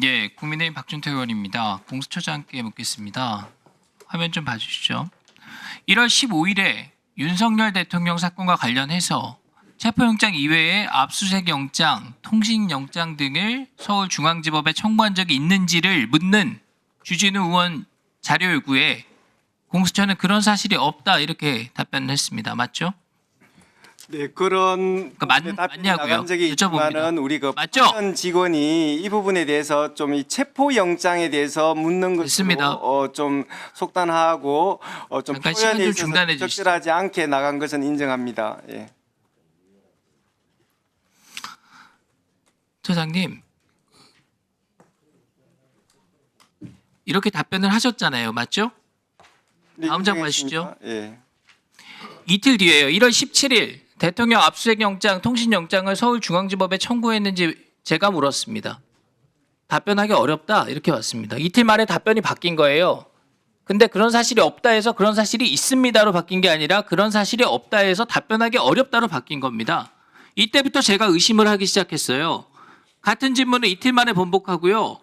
예, 국민의힘 박준태 의원입니다. 공수처장께 묻겠습니다. 화면 좀 봐주시죠. 1월 15일에 윤석열 대통령 사건과 관련해서 체포영장 이외에 압수수색 영장, 통신영장 등을 서울중앙지법에 청구한 적이 있는지를 묻는 주진우 의원 자료 요구에 공수처는 그런 사실이 없다 이렇게 답변을 했습니다. 맞죠? 네, 그런 답변이 맞냐고요? 나간 적이 여쭤봅니다. 있지만은 우리 그 맞죠? 파견 직원이 이 부분에 대해서 좀 이 체포 영장에 대해서 묻는 됐습니다. 것으로 좀 속단하고 좀 잠깐 시간 표현에 좀 있어서 중단해 주시죠. 적절하지 않게 나간 것은 인정합니다. 예. 처장님, 이렇게 답변을 하셨잖아요. 맞죠? 네, 다음 장 인정했습니까? 가시죠. 예. 이틀 뒤에요. 1월 17일 대통령 압수수색 영장, 통신영장을 서울중앙지법에 청구했는지 제가 물었습니다. 답변하기 어렵다 이렇게 왔습니다. 이틀 만에 답변이 바뀐 거예요. 근데 그런 사실이 없다 해서 그런 사실이 있습니다로 바뀐 게 아니라 그런 사실이 없다 해서 답변하기 어렵다로 바뀐 겁니다. 이때부터 제가 의심을 하기 시작했어요. 같은 질문을 이틀 만에 번복하고요.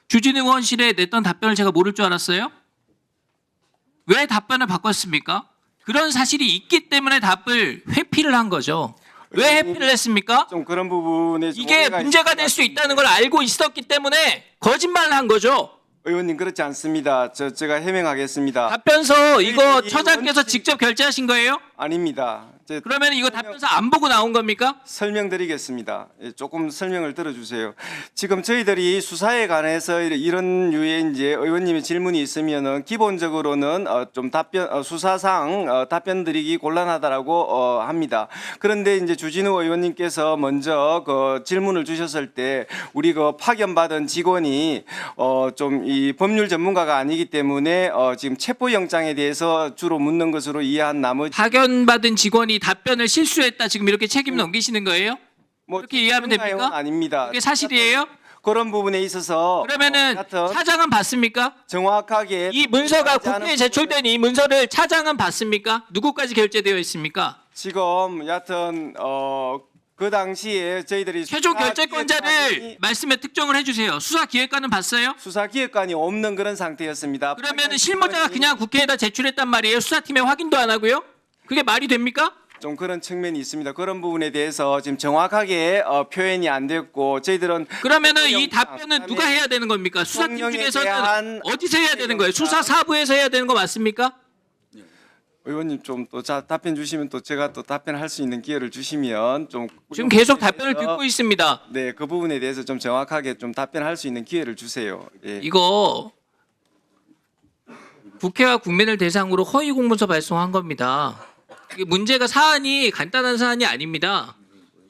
주진우 의원실에 냈던 답변을 제가 모를 줄 알았어요? 왜 답변을 바꿨습니까? 그런 사실이 있기 때문에 답을 회피를 한 거죠. 왜 회피를 했습니까? 좀 그런 부분에 좀 이게 오해가 문제가 있는 될 수 것 있다는 걸 알고 있었기 때문에 거짓말을 한 거죠. 의원님 그렇지 않습니다. 제가 해명하겠습니다. 답변서 이거 이 처장께서 원칙- 직접 결제하신 거예요? 아닙니다. 그러면 이거 답변서 안 보고 나온 겁니까? 설명드리겠습니다. 예, 조금 설명을 들어주세요. 지금 저희들이 수사에 관해서 이런 유의 이제 의원님의 질문이 있으면은 기본적으로는 좀 답변 수사상 답변 드리기 곤란하다라고 합니다. 그런데 이제 주진우 의원님께서 먼저 그 질문을 주셨을 때 우리 그 파견받은 직원이 좀 이 법률 전문가가 아니기 때문에 지금 체포영장에 대해서 주로 묻는 것으로 이해한 나머지 파견받은 직원이 답변을 실수했다 지금 이렇게 책임 넘기시는 거예요? 뭐 그렇게 이해하면 내용은 됩니까? 아닙니다. 그게 사실이에요? 그런 부분에 있어서 그러면은 하여튼 차장은 봤습니까? 정확하게 이 문서가 하지 않은 국회에 제출된 이 문서를 차장은 봤습니까? 누구까지 결제되어 있습니까? 지금 여하튼 그 당시에 저희들이 최종 수사 결재권자를 기획관이- 말씀에 특정을 해주세요. 수사기획관은 봤어요? 수사기획관이 없는 그런 상태였습니다. 그러면은 실무자가 그냥 국회에다 제출했단 말이에요. 수사팀에 확인도 안 하고요? 그게 말이 됩니까? 좀 그런 측면이 있습니다. 그런 부분에 대해서 지금 정확하게 표현이 안 됐고 저희들은 그러면은 이 체포영장, 답변은 누가 해야 되는 겁니까? 수사팀 대통령에 중에서는 대한 어디서 해야 되는 거예요? 체포영장. 수사사부에서 해야 되는 거 맞습니까? 의원님 좀 또 답변 주시면 또 제가 또 답변할 수 있는 기회를 주시면 좀 지금 계속 답변을 듣고 있습니다. 네, 그 부분에 대해서 좀 정확하게 좀 답변할 수 있는 기회를 주세요. 예. 이거 국회와 국민을 대상으로 허위 공문서 발송한 겁니다. 이게 문제가 사안이 간단한 사안이 아닙니다.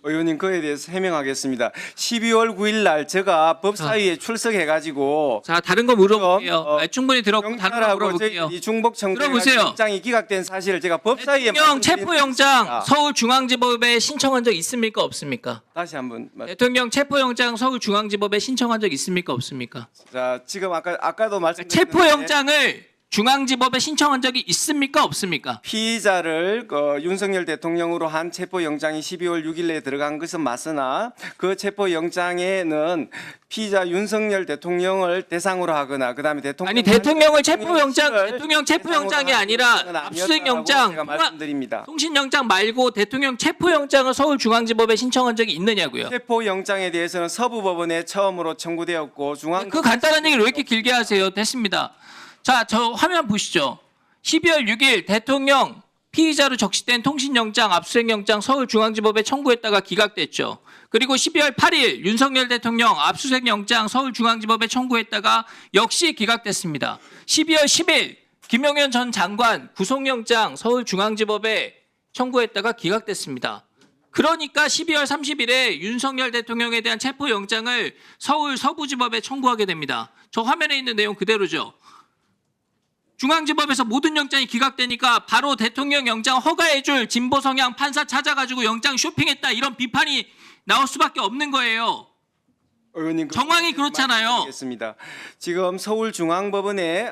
의원님 그에 대해서 해명하겠습니다. 12월 9일 날 제가 법사위에 출석해가지고 자, 다른 거 물어볼게요. 어, 충분히 들었고 다른 거 경찰하고 물어볼게요. 이 중복 들어보세요. 청구영장이 기각된 사실을 제가 법사위에 대통령 말씀드린 체포영장 것입니다. 서울중앙지법에 신청한 적 있습니까? 없습니까? 다시 한번 대통령 체포영장 서울중앙지법에 신청한 적 있습니까? 없습니까? 자 지금 아까도 말씀드렸는데 체포영장을 중앙지법에 신청한 적이 있습니까? 없습니까? 피의자를 윤석열 대통령으로 한 체포영장이 12월 6일에 들어간 것은 맞으나 그 체포영장에는 피의자 윤석열 대통령을 대상으로 하거나 그다음에 아니 대통령을 대통령 대통령 체포영장이 아니라 압수수색영장, 제가 말씀드립니다. 통신영장 말고 대통령 체포영장을 서울중앙지법에 신청한 적이 있느냐고요. 체포영장에 대해서는 서부법원에 처음으로 청구되었고 중앙 그 간단한 얘기를 왜 이렇게 길게 하세요? 됐습니다. 자, 저 화면 보시죠. 12월 6일 대통령 피의자로 적시된 통신영장, 압수수색영장 서울중앙지법에 청구했다가 기각됐죠. 그리고 12월 8일 윤석열 대통령 압수수색영장 서울중앙지법에 청구했다가 역시 기각됐습니다. 12월 10일 김용현 전 장관 구속영장 서울중앙지법에 청구했다가 기각됐습니다. 그러니까 12월 30일에 윤석열 대통령에 대한 체포영장을 서울 서부지법에 청구하게 됩니다. 저 화면에 있는 내용 그대로죠. 중앙지법에서 모든 영장이 기각되니까 바로 대통령 영장 허가해줄 진보 성향 판사 찾아가지고 영장 쇼핑했다 이런 비판이 나올 수밖에 없는 거예요. 의원님 정황이 그렇잖아요. 말씀드리겠습니다. 지금 서울중앙법원에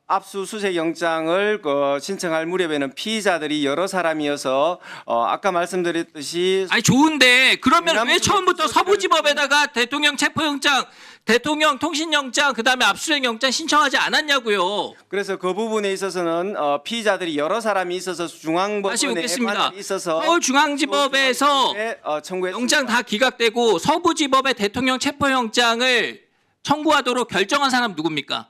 압수수색 영장을 신청할 무렵에는 피의자들이 여러 사람이어서 아까 말씀드렸듯이 아니 좋은데 그러면 왜 남부 처음부터 수사를- 서부지법에다가 대통령 체포영장, 대통령 통신영장, 그다음에 압수수색영장 신청하지 않았냐고요. 그래서 그 부분에 있어서는 피의자들이 여러 사람이 있어서 다시 중앙법원에 묻겠습니다. 관할이 있어서 서울중앙지법에서 청구했습니다. 영장 다 기각되고 서부지법에 대통령 체포영장을 청구하도록 결정한 사람 누굽니까?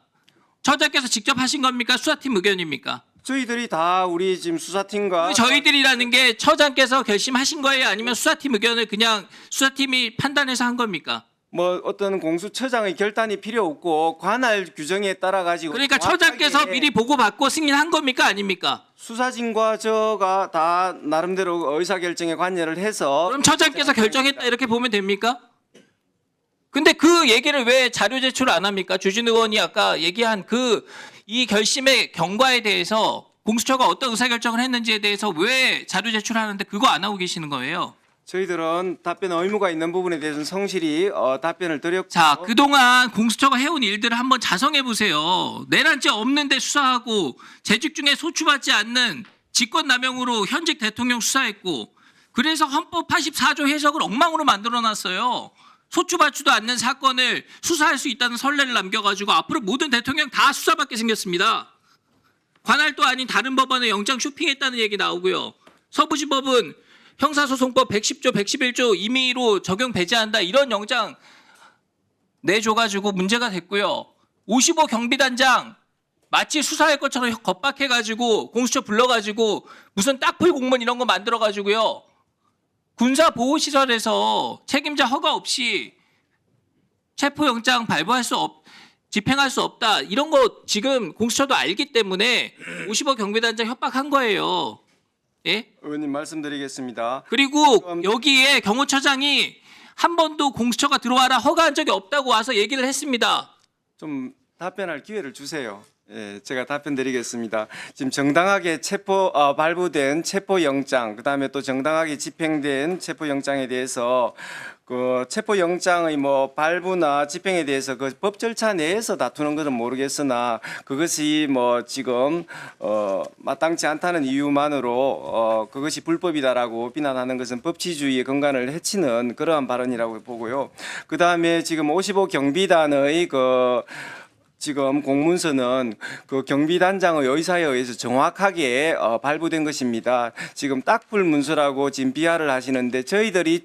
처장께서 직접 하신 겁니까? 수사팀 의견입니까? 저희들이 다 우리 지금 수사팀과 저희들이라는 게 처장께서 결심하신 거예요? 아니면 수사팀 의견을 그냥 수사팀이 판단해서 한 겁니까? 뭐 어떤 공수처장의 결단이 필요 없고 관할 규정에 따라 가지고 그러니까 처장께서 정확하게 미리 보고받고 승인한 겁니까? 아닙니까? 수사진과 저가 다 나름대로 의사결정에 관여를 해서 그럼 처장께서 결정했다 이렇게 보면 됩니까? 근데 그 얘기를 왜 자료 제출 안 합니까? 주진 의원이 아까 얘기한 이 결심의 경과에 대해서 공수처가 어떤 의사결정을 했는지에 대해서 왜 자료 제출하는데 그거 안 하고 계시는 거예요? 저희들은 답변 의무가 있는 부분에 대해서는 성실히 답변을 드렸고 자, 그동안 공수처가 해온 일들을 한번 자성해 보세요. 내란죄 없는데 수사하고 재직 중에 소추받지 않는 직권남용으로 현직 대통령 수사했고 그래서 헌법 84조 해석을 엉망으로 만들어놨어요. 소추받지도 않는 사건을 수사할 수 있다는 선례를 남겨가지고 앞으로 모든 대통령 다 수사받게 생겼습니다. 관할도 아닌 다른 법원에 영장 쇼핑했다는 얘기 나오고요. 서부지법은 형사소송법 110조, 111조 임의로 적용 배제한다 이런 영장 내줘가지고 문제가 됐고요. 55 경비단장 마치 수사할 것처럼 겁박해가지고 공수처 불러가지고 무슨 딱풀 공무원 이런 거 만들어가지고요. 군사보호시설에서 책임자 허가 없이 체포영장 집행할 수 없다. 이런 거 지금 공수처도 알기 때문에 55 경비단장 협박한 거예요. 예? 의원님 말씀드리겠습니다. 그리고 여기에 경호처장이 한 번도 공수처가 들어와라 허가한 적이 없다고 와서 얘기를 했습니다. 좀 답변할 기회를 주세요. 예, 제가 답변 드리겠습니다. 지금 정당하게 발부된 체포영장, 그다음에 또 정당하게 집행된 체포영장에 대해서 그 체포영장의 뭐 발부나 집행에 대해서 그 법 절차 내에서 다투는 것은 모르겠으나 그것이 뭐 지금 마땅치 않다는 이유만으로 그것이 불법이다라고 비난하는 것은 법치주의의根幹을 해치는 그러한 발언이라고 보고요. 그다음에 지금 55 경비단의 지금 공문서는 그 경비단장의 의사에 의해서 정확하게 발부된 것입니다. 지금 딱불 문서라고 지금 비하를 하시는데 저희들이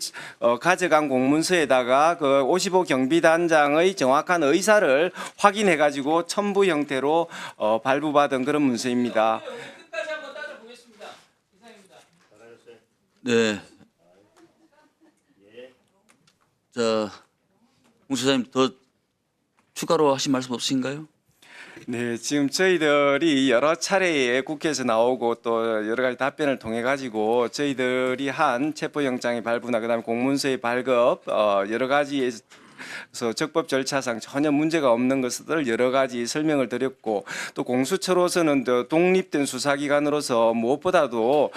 가져간 공문서에다가 그 55 경비단장의 정확한 의사를 확인해 가지고 첨부 형태로 발부받은 그런 문서입니다. 끝까지 한번 따져보겠습니다. 이상입니다. 네. 자, 공수사님 더 추가로 하신 말씀 없으신가요? 네, 지금 저희들이 여러 차례에 국회에서 나오고 또 여러 가지 답변을 통해 가지고 저희들이 한 체포영장의 발부나 그다음에 공문서의 발급 여러 가지에서 적법 절차상 전혀 문제가 없는 것을 여러 가지 설명을 드렸고 또 공수처로서는 더 독립된 수사기관으로서 무엇보다도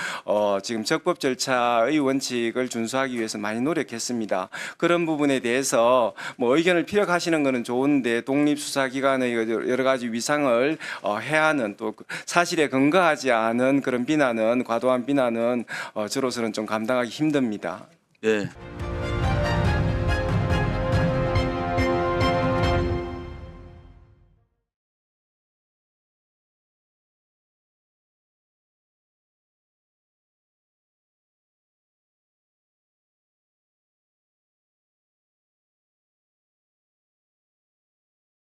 지금 적법 절차의 원칙을 준수하기 위해서 많이 노력했습니다. 그런 부분에 대해서 뭐 의견을 피력하시는 것은 좋은데 독립수사기관의 여러 가지 위상을 해하는 또 사실에 근거하지 않은 그런 비난은 과도한 비난은 저로서는 좀 감당하기 힘듭니다. 네.